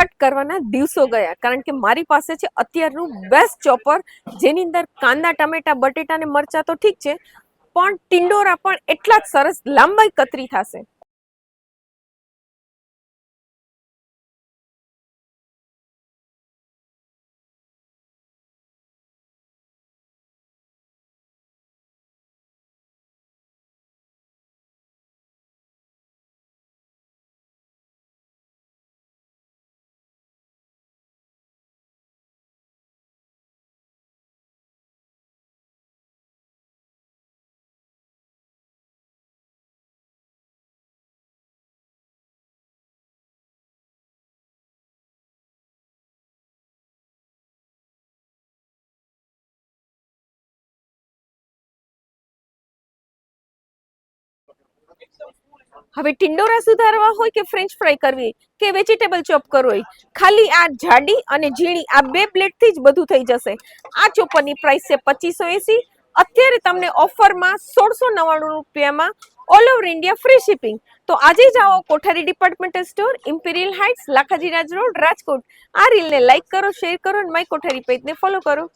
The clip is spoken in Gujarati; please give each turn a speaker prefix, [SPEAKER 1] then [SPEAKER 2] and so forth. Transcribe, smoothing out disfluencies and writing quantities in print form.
[SPEAKER 1] કટ કરવાના દિવસો ગયા, કારણ કે મારી પાસે છે અત્યારનું બેસ્ટ ચોપર, જેની અંદર કાંદા, ટમેટા, બટેટા ને મરચા તો ઠીક છે, પણ ટિંડોરા પણ એટલા જ સરસ લાંબાઈ કતરી થશે. હવે ટિંડોરા સુધારવા હોય કે ફ્રેન્ચ ફ્રાય કરવી કે વેજીટેબલ ચોપ કરવો હોય, ખાલી આ જાડી અને ઝીણી આ બે પ્લેટ થી જ બધું થઈ જશે. આ ચોપરની પ્રાઇસ છે 2580. અત્યારે તમને ઓફરમાં 1699 all over India free shipping. તો આજે જ આવો Kothari departmental store, imperial heights, Lakhaji Raj road, Rajkot. આ રીલને લાઈક કરો, શેર કરો અને માય કોઠારી પેજને ફોલો કરો.